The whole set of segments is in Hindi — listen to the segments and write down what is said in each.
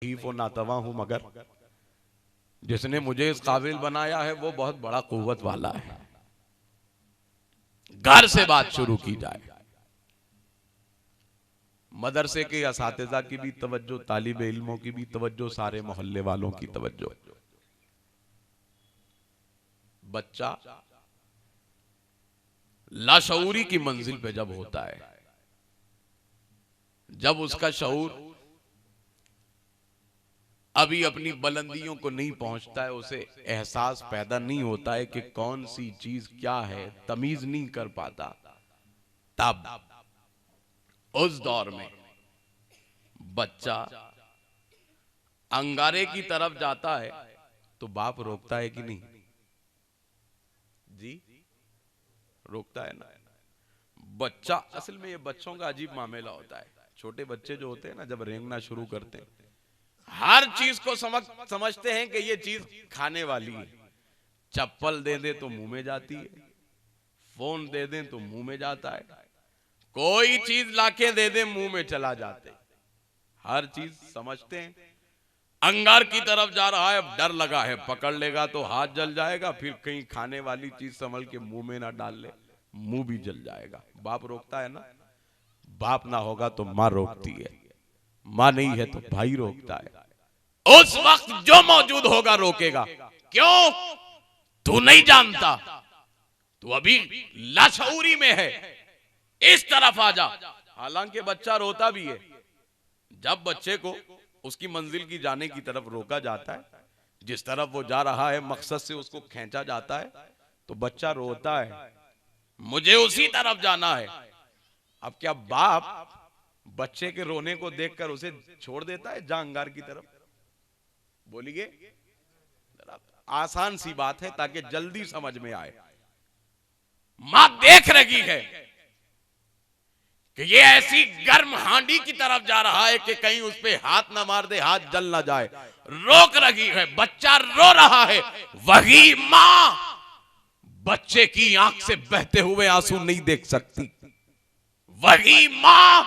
वो नातवा हूं, मगर जिसने मुझे इस काबिल बनाया है वो बहुत बड़ा कुव्वत वाला है। घर से बात शुरू की जाए, मदरसे के असातिज़ा की भी तवज्जो, तालिबे इल्मों की भी तवज्जो, सारे मोहल्ले वालों की तवज्जो। बच्चा लाशऊरी की मंजिल पे जब होता है, जब उसका शऊर अभी अपनी बुलंदियों को नहीं पहुंचता है, उसे एहसास पैदा नहीं होता है कि कौन सी चीज क्या है, तमीज नहीं कर पाता, तब उस दौर में बच्चा अंगारे की तरफ जाता है तो बाप रोकता है कि नहीं जी? रोकता है ना। बच्चा असल में, ये बच्चों का अजीब मामला होता है। छोटे बच्चे जो होते हैं ना, जब रेंगना शुरू करते हैं, हर चीज को समझते हैं कि ये चीज खाने वाली है। चप्पल दे दे तो मुंह में जाती है, फोन दे दे तो मुंह में जाता है, कोई चीज लाके दे दे मुंह में चला जाते। हर चीज समझते हैं। अंगार की तरफ जा रहा है, डर लगा है, पकड़ लेगा तो हाथ जल जाएगा, फिर कहीं खाने वाली चीज संभल के मुंह में ना डाल ले, मुंह भी जल जाएगा। बाप रोकता है ना। बाप ना होगा तो मां रोकती है, मां नहीं है तो भाई रोकता है। उस वक्त जो मौजूद होगा रोकेगा। क्यों? तू नहीं जानता, तू अभी लाशऊरी में है, इस तरफ आ जा। हालांकि बच्चा रोता भी है। जब बच्चे को उसकी मंजिल की जाने की तरफ रोका जाता है, जिस तरफ वो जा रहा है मकसद से उसको खींचा जाता है, तो बच्चा रोता है, मुझे उसी तरफ जाना है। अब क्या बाप बच्चे के रोने को देखकर उसे छोड़ देता है जा अंगार की तरफ? बोलिए, आसान सी बात है ताकि जल्दी समझ में आए। मां देख रही है कि ये ऐसी गर्म हांडी की तरफ जा रहा है कि कहीं उस पे हाथ ना मार दे, हाथ जल ना जाए। रोक रही है, बच्चा रो रहा है। वही मां बच्चे की आंख से बहते हुए आंसू नहीं देख सकती। वही मां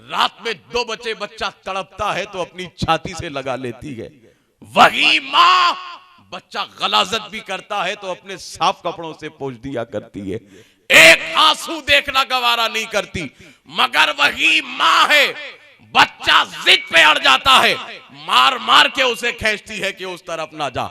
रात में 2 बजे बच्चा तड़पता है तो अपनी छाती से लगा लेती है। वही मां बच्चा गलाजत भी करता है तो अपने साफ कपड़ों से पोंछ दिया करती है, एक आंसू देखना गवारा नहीं करती। मगर वही मां है, बच्चा जिद पे अड़ जाता है, मार मार के उसे खींचती है कि उस तरफ ना जा,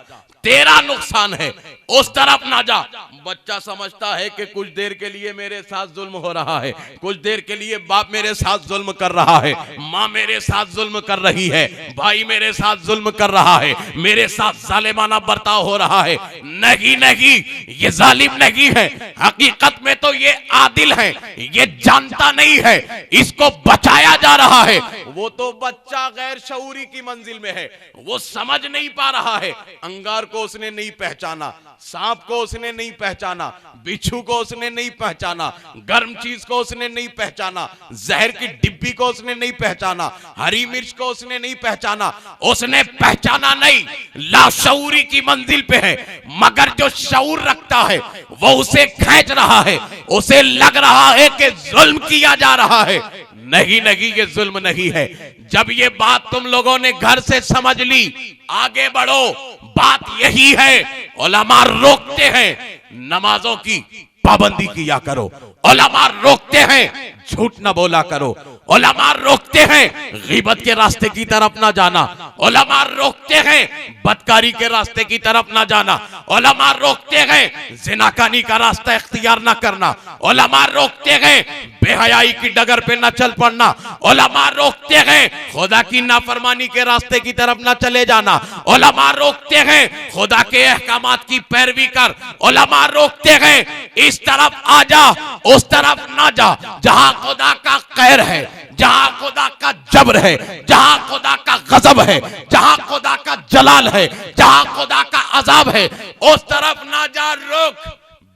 तेरा नुकसान है, उस तरफ ना जा। बच्चा समझता है कि कुछ देर के लिए मेरे साथ जुल्म हो रहा है, कुछ देर के लिए बाप मेरे साथ जुल्म कर रहा है, माँ मेरे साथ जुल्म कर रही है, भाई मेरे साथ जुल्म कर रहा है, मेरे साथ जालिमाना बर्ताव हो रहा है। नहीं नहीं, ये जालिम नहीं है, हकीकत में तो ये आदिल है, ये जानता नहीं है, इसको बचाया जा रहा है। वो तो बच्चा गैर शऊरी की मंजिल में है, वो समझ नहीं पा रहा है। अंगार को उसने नहीं पहचाना, सांप को उसने नहीं पहचाना, बिच्छू को उसने नहीं पहचाना, गर्म चीज को उसने नहीं पहचाना, जहर की डिब्बी को उसने नहीं पहचाना, हरी मिर्च को उसने नहीं पहचाना। उसने पहचाना नहीं, लाशऊरी की मंजिल पे है। मगर जो शऊर रखता है वो उसे खींच रहा है, उसे लग रहा है कि जुल्म किया जा रहा है। नहीं नहीं, ये जुल्म नहीं है। जब ये बात तुम लोगों ने घर से समझ ली, आगे बढ़ो। बात यही है, उलमा रोकते हैं नमाजों की पाबंदी किया करो, उलमा रोकते हैं झूठ न बोला करो, उलमा रोकते हैं गीबत के रास्ते की तरफ ना जाना, उलमा रोकते हैं बदकारी के रास्ते की तरफ ना जाना, उलमा रोकते हैं जिनाकानी का रास्ता इख्तियार ना करना, उलमा रोकते हैं बेहयाई की डगर पे ना चल पड़ना, उलमा रोकते हैं खुदा की नाफरमानी के रास्ते की तरफ ना चले जाना, उलमा रोकते हैं खुदा के अहकामात की पैरवी कर, उलमा रोकते हैं इस तरफ आ जा उस तरफ ना जा, जहां खुदा का कहर है, जहां खुदा का जबर है, जहां खुदा का गजब है, जहां खुदा का जलाल है, जहां खुदा का अजाब है, उस तरफ ना जा, रोक।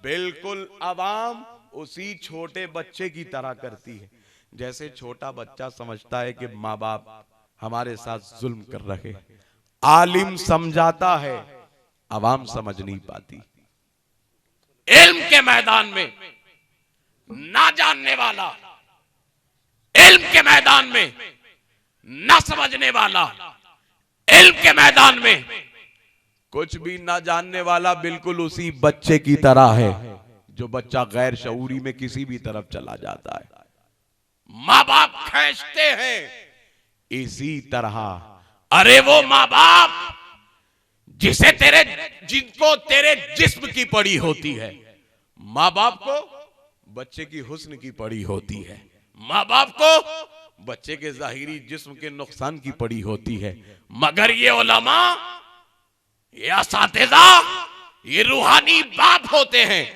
बिल्कुल अवाम उसी छोटे बच्चे की तरह करती है। जैसे छोटा बच्चा समझता है कि माँ बाप हमारे साथ जुल्म कर रहे हैं, आलिम समझाता है, अवाम समझ नहीं पाती। इल्म के मैदान में ना जानने वाला, इल्म के मैदान में ना समझने वाला इल्म के मैदान में कुछ भी ना जानने वाला बिल्कुल उसी बच्चे की तरह है जो बच्चा गैर शऊरी में किसी भी तरफ चला जाता है। माँ बाप खींचते हैं इसी तरह। अरे वो माँ बाप जिनको तेरे जिस्म की पड़ी होती है, माँ बाप को बच्चे की हुस्न की पड़ी होती है, माँ बाप को बच्चे के जाहिरी जिस्म के नुकसान की पड़ी होती है। मगर ये उलमा, ये असातिज़ा, ये रूहानी बाप होते हैं,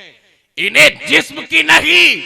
इन्हें जिस्म की नहीं,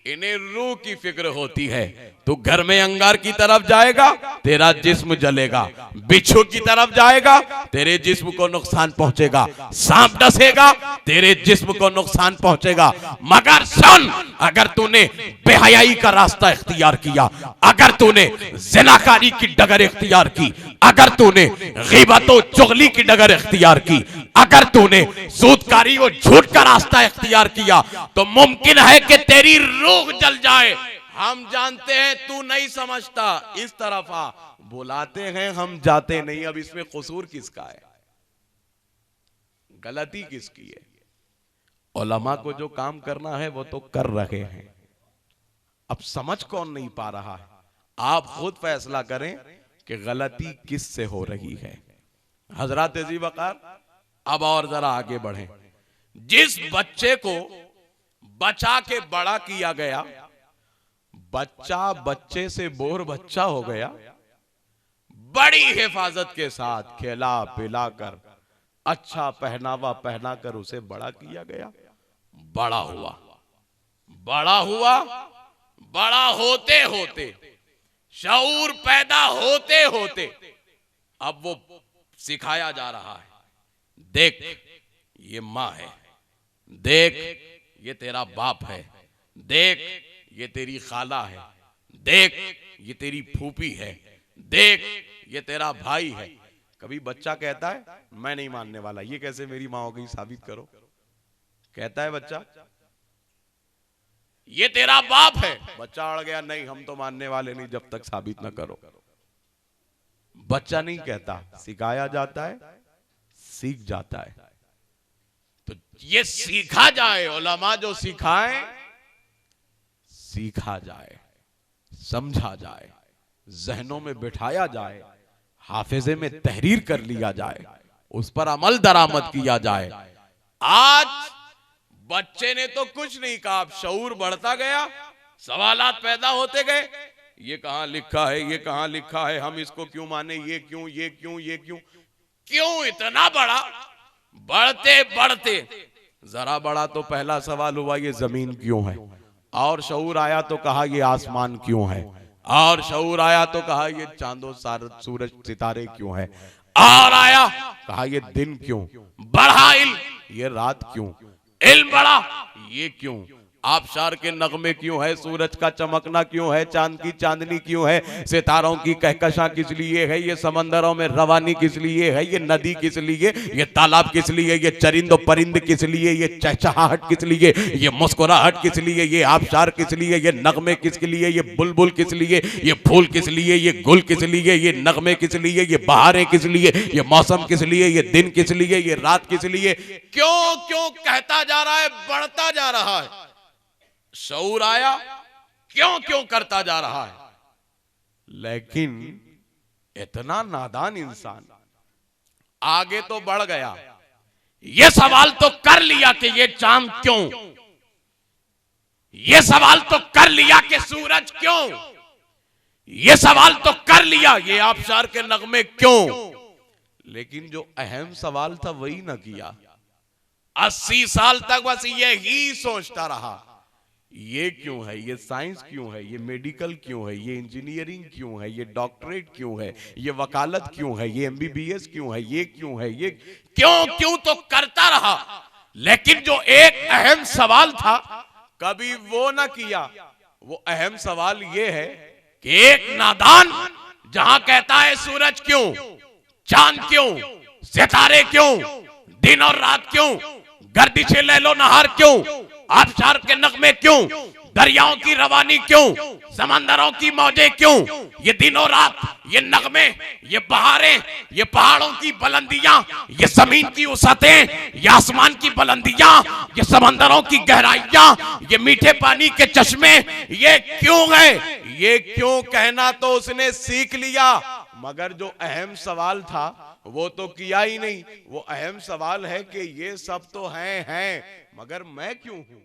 इन्हें रूह की फिक्र होती है। तू घर में अंगार की तरफ जाएगा, तेरा जिस्म जलेगा। बिच्छू की तरफ जाएगा, तेरे जिस्म को नुकसान पहुंचेगा। सांप डसेगा, तेरे जिस्म को नुकसान पहुंचेगा। मगर सुन, अगर तूने बेहयाई का रास्ता इख्तियार किया, अगर तूने ज़िनाकारी की डगर इख्तियार की, अगर तूने ग़ीबत और चुगली की डगर इख्तियार की, अगर तूने सूदकारी और झूठ का रास्ता इख्तियार किया, तो मुमकिन है कि तेरी रूह जल जाए। हम जानते हैं तू नहीं समझता, इस तरफ आ, बुलाते हैं हम जाते नहीं। अब इसमें कसूर किसका है, गलती किसकी है? उलमा को जो काम करना है वो तो कर रहे हैं, अब समझ कौन नहीं पा रहा है? आप खुद फैसला करें कि गलती किस से हो रही है। हजरत जी वकार, अब और जरा आगे बढ़ें। जिस बच्चे को बचा के बड़ा किया गया, बच्चा बच्चे से बोर बच्चा हो गया, बड़ी हिफाजत के साथ खिला पिला कर, अच्छा पहनावा पहनाकर उसे बड़ा किया गया। बड़ा हुआ, बड़ा हुआ, बड़ा होते होते, शऊर पैदा होते होते, अब वो सिखाया जा रहा है, देख ये माँ है, देख ये तेरा बाप है, देख ये तेरी खाला है, देख ये तेरी फूफी है, देख ये तेरा भाई है। कभी बच्चा कहता है मैं नहीं मानने वाला, ये कैसे मेरी माँ हो गई, साबित करो? कहता है बच्चा ये तेरा बाप है, बच्चा अड़ गया, नहीं हम तो मानने वाले नहीं जब तक साबित ना करो। बच्चा नहीं कहता, सिखाया जाता है, सीख जाता है। तो ये सीखा जाए, उलमा जो सिखाएं, सीखा जाए, समझा जाए, जहनों में बिठाया जाए, हाफिजे में तहरीर कर लिया जाए, उस पर अमल दरामद किया जाए। आज बच्चे ने तो कुछ नहीं कहा, अब शऊर बढ़ता गया, सवालात पैदा होते गए, ये कहां लिखा है, ये कहां लिखा है, हम इसको क्यों माने, ये क्यों, ये क्यों, ये क्यों, क्यों इतना बड़ा? बढ़ते बढ़ते जरा बड़ा तो पहला सवाल हुआ ये जमीन क्यों है, और शऊर आया तो कहा ये आसमान क्यों है, और शऊर आया तो कहा ये चांदो सूरज सितारे क्यों है, और आया कहा ये दिन क्यों, बढ़ा इल्म, ये रात क्यों, इल्म बढ़ा, ये क्यों, आबशार के नगमे क्यों है, सूरज का चमकना क्यों है, चांद की चांदनी क्यों है, सितारों की कहकशां किस लिए है, ये समंदरों में रवानी किस लिए है, ये नदी किस लिए, ये तालाब किस लिए, ये चरिंद परिंद किस लिए, ये चहचहाहट किस लिए, ये मुस्कुराहट किस लिए, ये आबशार किस लिए, ये नगमे किसके लिए, ये बुलबुल किस लिए, ये फूल किस लिए, ये गुल किस लिए, ये नगमे किस लिए, ये बहारें किस लिए, ये मौसम किस लिए, ये दिन किस लिए, ये रात किस लिए, क्यों क्यों कहता जा रहा है, बढ़ता जा रहा है। शऊर आया, क्यों क्यों करता जा रहा है। लेकिन इतना नादान इंसान आगे तो बढ़ गया, ये सवाल तो कर लिया कि ये चांद क्यों, ये सवाल तो कर लिया कि सूरज क्यों, ये सवाल तो कर लिया ये आबशार के नगमे क्यों, लेकिन जो अहम सवाल था वही ना किया। 80 साल तक बस यही सोचता रहा, ये क्यों है, ये साइंस क्यों है, ये मेडिकल क्यों है, ये इंजीनियरिंग क्यों है, ये डॉक्टरेट क्यों है, ये वकालत क्यों है, ये MBBS क्यों है, ये क्यों है, ये क्यों क्यों तो करता रहा। लेकिन जो एक अहम सवाल था कभी वो ना किया। वो अहम सवाल ये है कि एक नादान जहां कहता है सूरज क्यों, चांद क्यों, सितारे क्यों, दिन और रात क्यों, गर्दिशे लैलो नहार क्यों, आबशार के नगमे क्यों, दरियाओं की रवानी क्यों, समंदरों की मौजें क्यों, ये दिनों रात, ये नगमे, ये बहारें, ये पहाड़ों की बुलंदियां, ये जमीन की वसअतें, ये आसमान की बुलंदियां, ये समंदरों की गहराइयां, ये मीठे पानी के चश्मे, ये क्यों है? ये क्यों कहना तो उसने सीख लिया, मगर जो अहम सवाल था वो तो किया ही नहीं। वो अहम सवाल है कि ये सब तो हैं मगर मैं क्यों हूं?